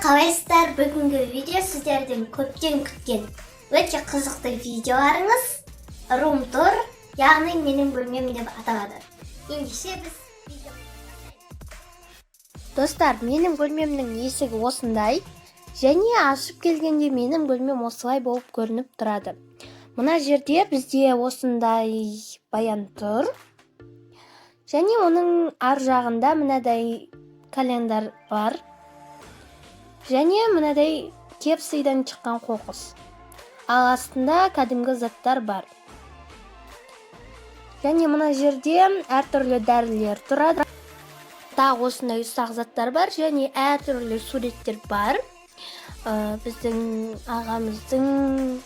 қалайсыздар? Бүгінгі видео сіздердің көптен күткен өте қызықты видеоларыңыз Room Tour, яғни менің бөлмем деп аталады. Ендеше біз достар, менің бөлмемнің есігі осындай, және ашып келгенде менің бөлмем осылай болып көрініп тұрады. Мына жерде бізде осындай баян тұр, және оның ар жағында мынадай календар бар. Және мынадай кепсиден шыққан қоқыс. Ал астында кәдімгі заттар бар. Және мына жерде әртүрлі дәрілер тұрады. Тағы осындай ұсақ заттар бар, және әртүрлі суреттер бар. Біздің ағамыздың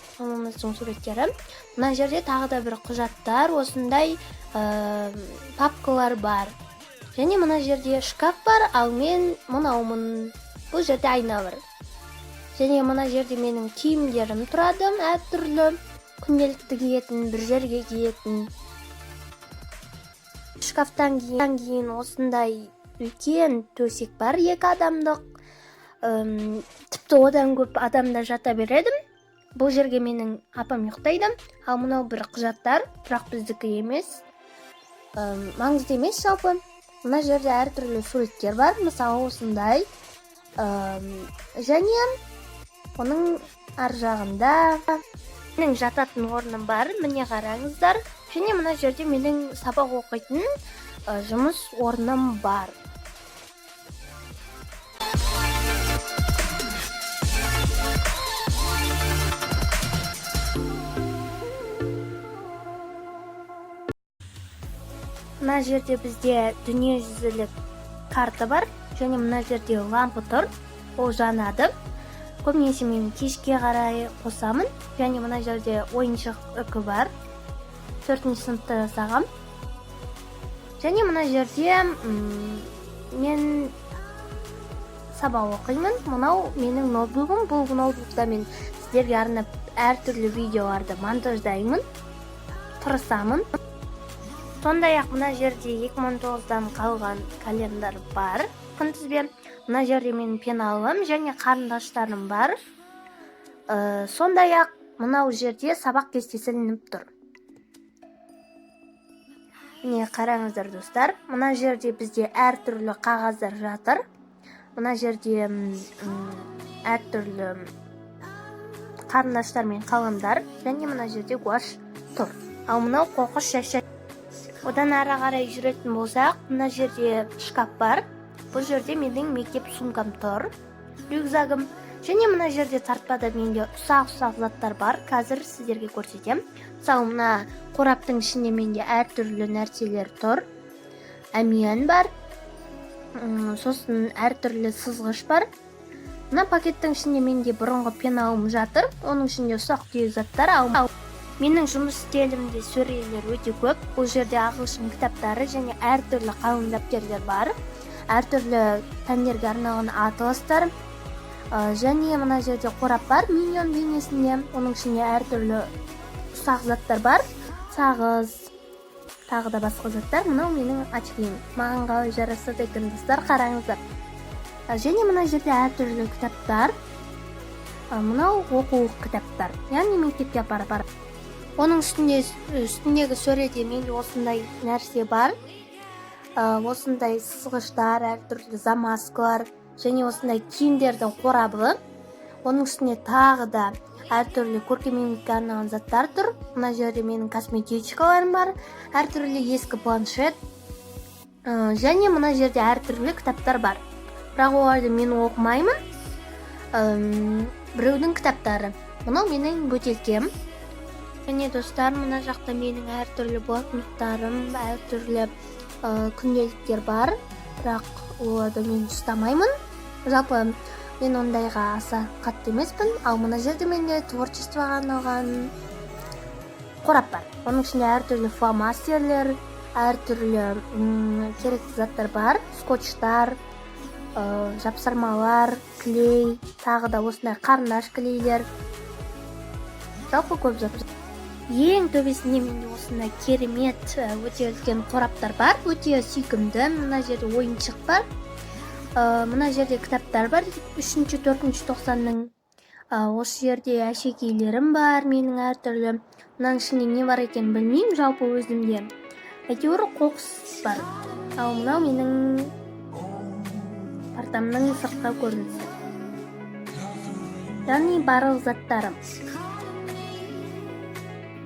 суреттері. Мына жерде тағы да бір құжаттар, осындай папкалар бар. Және мына жерде шкаф бар, ал мен мұнаумын. Бұл жерде айна бар. Және мына жерде менің киімдерім тұрады, әртүрлі күнделікті киетін, бір жерге киетін. Шкафтан кейін осындай үлкен төсек бар, 2 адамдық. Тіпті одан көп адамда жата бередім. Бұл жерге менің апам ұйықтайды. Ал мынау бір құжаттар, бірақ біздікі емес. Маңызды емес жалпы. Мына жерде әртүрлі суреттер бар, мысалы осындай. Және оның ар жағында менің жататын орным бар, міне қараңыздар. Және мына жерде менің сабақ оқитын жұмыс орным бар. Мына жерде бізде дүниежүзілік карта бар. Және мына жерде лампы тұр, ол жанады. Көбінесе мен кешке қарай қосамын. Және мына жерде ойыншық үкі бар. 4-ші сыныпта жасағам. Және мына жерде мен сабақ оқимын. Мынау менің ноутбугым. Бұл ноутбукта мен сіздерге арнап әртүрлі видеоларды монтаждаймын, тырысамын. Сондай-ақ мына жерде 2009-дан қалған календар бар. Күнтізбе. Мына жерде менің пеналым және қарындаштарым бар. Сондай-ақ мынау жерде сабақ кестесі ілініп тұр. Міне қараңыздар достар. Мына жерде бізде әртүрлі қағаздар жатыр. Мына жерде әртүрлі қарындаштар мен қаламдар. Және мына жерде гуаш тұр. Ал мынау қоқыс шашы. Одан ары қарай жүретін болсақ, мына жерде шкаф бар. Бұл жерде менің мектеп сумкам тұр, рюкзагым. Және мына жерде тартпада менде ұсақ-ұсақ заттар бар. Қазір сіздерге көрсетем. Мысалы, мына қораптың ішінде менде әртүрлі нәрселер тұр. Әмиян бар. Сосын әртүрлі сызғыш бар. Мына пакеттің ішінде менде бұрынғы пеналым жатыр. Оның ішінде ұсақ-түйек заттар. Ал менің жұмыс стилімде сөрелер өте көп. Бұл жерде ағылшын кітаптары және әртүрлі қалың дәптерлер бар. Әртүрлі пәндерге арналған атластар. Және мына жерде қорап бар, миньон бейнесінде. Оның ішінде әртүрлі ұсақ заттар бар. Сағыз, тағы да басқа заттар. Мынау менің очкиім. Маған қалай жарасады екен достар, қараңыздар. Және мына жерде әртүрлі кітаптар. Мынау оқулық кітаптар. Яғни мектепке апарып. Оның үстіндегі сөреде менде осындай нәрсе бар. Осындай сызғыштар, әртүрлі замазкалар, және осындай киімдердің қорабы. Оның үстіне тағы да әртүрлі көркемдікке арналған заттар тұр. Мына жерде менің косметичкаларым бар, әртүрлі ескі планшет. Және мына жерде әртүрлі кітаптар бар. Бірақ оларды мен оқымаймын. Біреудің кітаптары. Мынау менің бөтелкем. Және достар, мына жақта менің әртүрлі блокноттарым, әртүрлі күнделіктер бар, бірақ оларды мен ұстамаймын. Жалпы мен ондайға аса қатты емеспін. Ал мына жерде менде творчествоға арналған қорап бар. Оның ішінде әртүрлі фломастерлер, әртүрлі керекті заттар бар. Скотчтар, жапсырмалар, клей, тағы да осындай қарындаш клейлер. Жалпы көп заттар. Ең төбесінде менде осындай керемет өте үлкен қораптар бар. Өте сүйкімді. Мына жерде ойыншық бар. Мына жерде кітаптар бар, 3-4 тоқсанның. Осы жерде әшекейлерім бар, менің әртүрлі. Мынаның ішінде не бар екен білмеймін, жалпы өзімде. Әйтеуір қоқыс бар. Ал мынау менің партамның сыртқы көрінісі. Яғни барлық заттарым.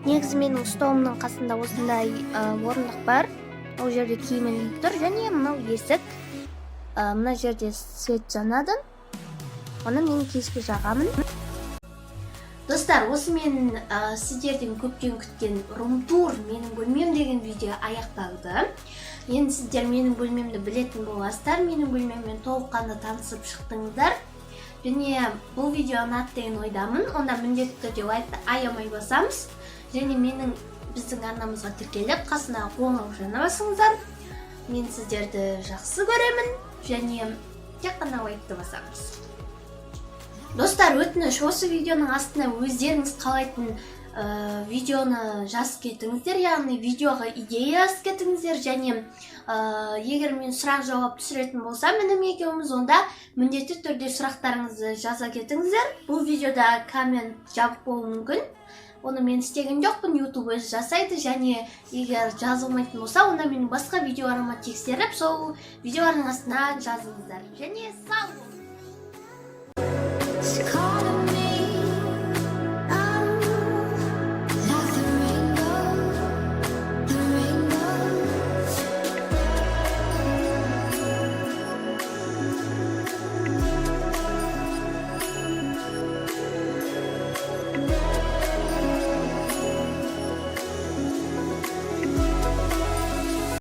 Негізі менің столымның қасында осындай орындық бар. Ол жерде киімім іліп тұр, және мынау есік. Мына жерде свет жанады. Оны мен кешке жағамын. Достар, осымен сіздерден көптен күткен рум-тур менің бөлмем деген видео аяқталды. Енді сіздер менің бөлмемді білетін боласыздар. Менің бөлмеммен толыққанды танысып шықтыңыздар. Және бұл видео ұнады деген ойдамын. Онда міндетті түрде лайкты аямай басамыз. Және біздің арнамызға тіркеліп, қасына қоңыраушаны басыңыздар. Мен сіздерді жақсы көремін. Және тек қана лайкты басамыз. Достар, өтініш, осы видеоның астына өздеріңіз қалайтын видеоны жазып кетіңіздер, яғни видеоға идея жазып кетіңіздер, және егер мен сұрақ жауап түсіретін болсам, інім екеуміз, онда міндетті түрде сұрақтарыңызды жаза кетіңіздер. Бұл видеода коммент жабық болуы мүмкін. Оны мен істеген жоқпын, YouTube өзі жасайды, және егер жазылмайтын болса, онда менің басқа видеоларыма тексеріп, сол видеолардың астына жазыңыздар. Және сау болыңыздар.